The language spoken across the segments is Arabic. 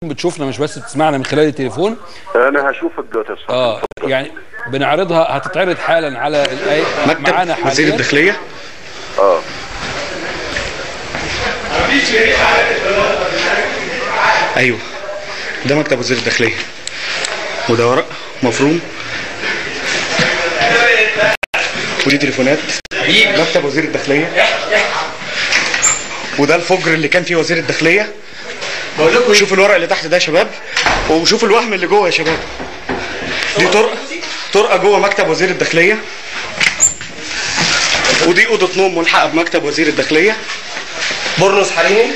بتشوفنا مش بس بتسمعنا من خلال التليفون. انا هشوفك دلوقتي يا صاحبي. يعني بنعرضها، هتتعرض حالا على معانا مكتب وزير الداخليه. ايوه، ده مكتب وزير الداخليه، وده ورق مفروم، ودي تليفونات مكتب وزير الداخليه، وده الفجر اللي كان فيه وزير الداخليه. شوف الورق اللي تحت ده يا شباب، وشوف الوهم اللي جوه يا شباب. دي طرقه جوه مكتب وزير الداخليه، ودي اوضه نوم ملحقه بمكتب وزير الداخليه، برنس حريمي،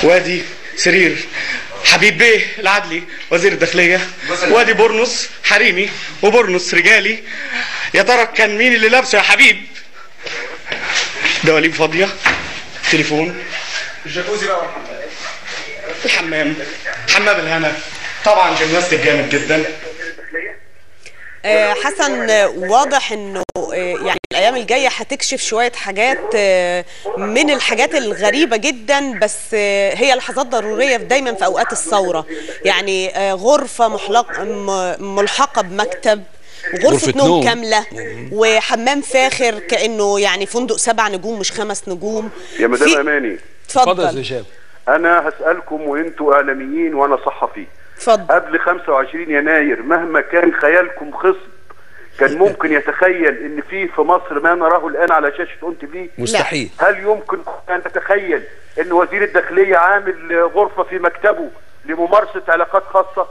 وادي سرير حبيب بيه العدلي وزير الداخليه، وادي برنس حريمي وبرنس رجالي. يا ترى كان مين اللي لابسه يا حبيب؟ دواليب فاضيه، تليفون، الجاكوزي بقى، الحمام، حمام الهنا، طبعا جيمناستيك جامد جدا. حسن، واضح انه يعني الايام الجايه هتكشف شويه حاجات من الحاجات الغريبه جدا، بس هي لحظات ضروريه دايما في اوقات الثوره. يعني غرفه ملحقه بمكتب، وغرفه نوم كامله، وحمام فاخر كانه يعني فندق 7 نجوم مش 5 نجوم. يا مدام اماني، اتفضل يا هشام. انا هسالكم وانتوا اعلاميين وانا صحفي. اتفضل. قبل 25 يناير مهما كان خيالكم خصب كان ممكن يتخيل ان في مصر ما نراه الان على شاشه اون تي في؟ مستحيل. هل يمكن ان تتخيل ان وزير الداخليه عامل غرفه في مكتبه لممارسه علاقات خاصه؟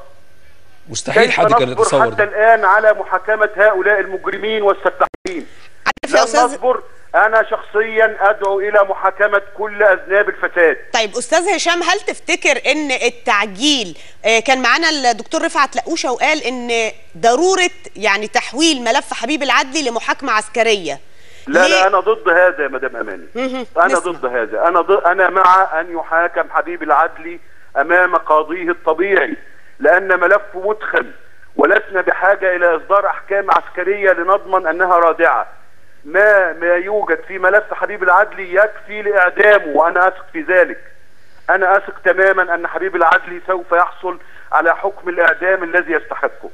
مستحيل حد كان يتصور حتى الان على محاكمه هؤلاء المجرمين والسفاحين. لن نصبر. أنا شخصيا أدعو إلى محاكمة كل أذناب الفساد. طيب أستاذ هشام، هل تفتكر إن التعجيل كان معانا الدكتور رفعت لقوشة وقال إن ضرورة يعني تحويل ملف حبيب العدلي لمحاكمة عسكرية؟ لا أنا ضد هذا يا مدام أماني. أنا ضد هذا. أنا مع أن يحاكم حبيب العدلي أمام قاضيه الطبيعي، لأن ملفه مدخل، ولسنا بحاجة إلى إصدار أحكام عسكرية لنضمن أنها رادعة. ما يوجد في ملف حبيب العدلي يكفي لإعدامه، وأنا أثق في ذلك. أنا أثق تماما أن حبيب العدلي سوف يحصل على حكم الإعدام الذي يستحقه،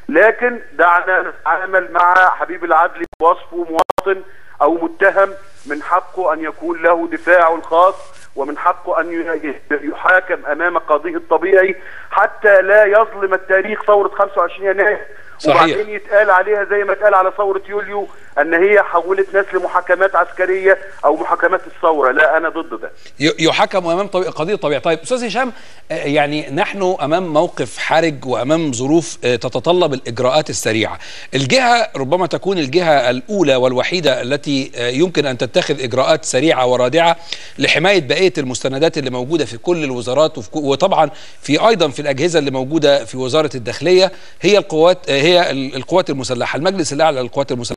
لكن دعنا نتعامل مع حبيب العدلي بوصفه مواطن أو متهم، من حقه أن يكون له دفاعه الخاص، ومن حقه أن يحاكم أمام قاضيه الطبيعي حتى لا يظلم التاريخ ثورة 25 يناير. صحيح. وبعدين يتقال عليها زي ما اتقال على ثورة يوليو ان هي حولت ناس لمحاكمات عسكرية او محاكمات الثورة. لا، انا ضد ده. يحكم امام قضية طبيعي. طيب استاذ هشام، يعني نحن امام موقف حرج وامام ظروف تتطلب الاجراءات السريعة. الجهة ربما تكون الجهة الاولى والوحيدة التي يمكن ان تتخذ اجراءات سريعة ورادعة لحماية بقية المستندات اللي موجودة في كل الوزارات، وطبعا في ايضا في الاجهزة اللي موجودة في وزارة الداخلية، هي القوات المسلحة، المجلس الاعلى للقوات المسلحة.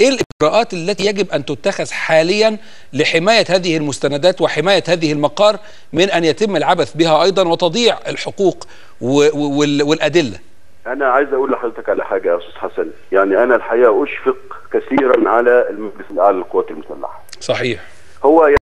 ايه الاجراءات التي يجب ان تتخذ حاليا لحماية هذه المستندات وحماية هذه المقار من ان يتم العبث بها ايضا وتضييع الحقوق والادلة؟ انا عايز اقول لحضرتك على حاجة يا استاذ حسن. يعني انا الحقيقة اشفق كثيرا على المجلس الاعلى للقوات المسلحة. صحيح. هو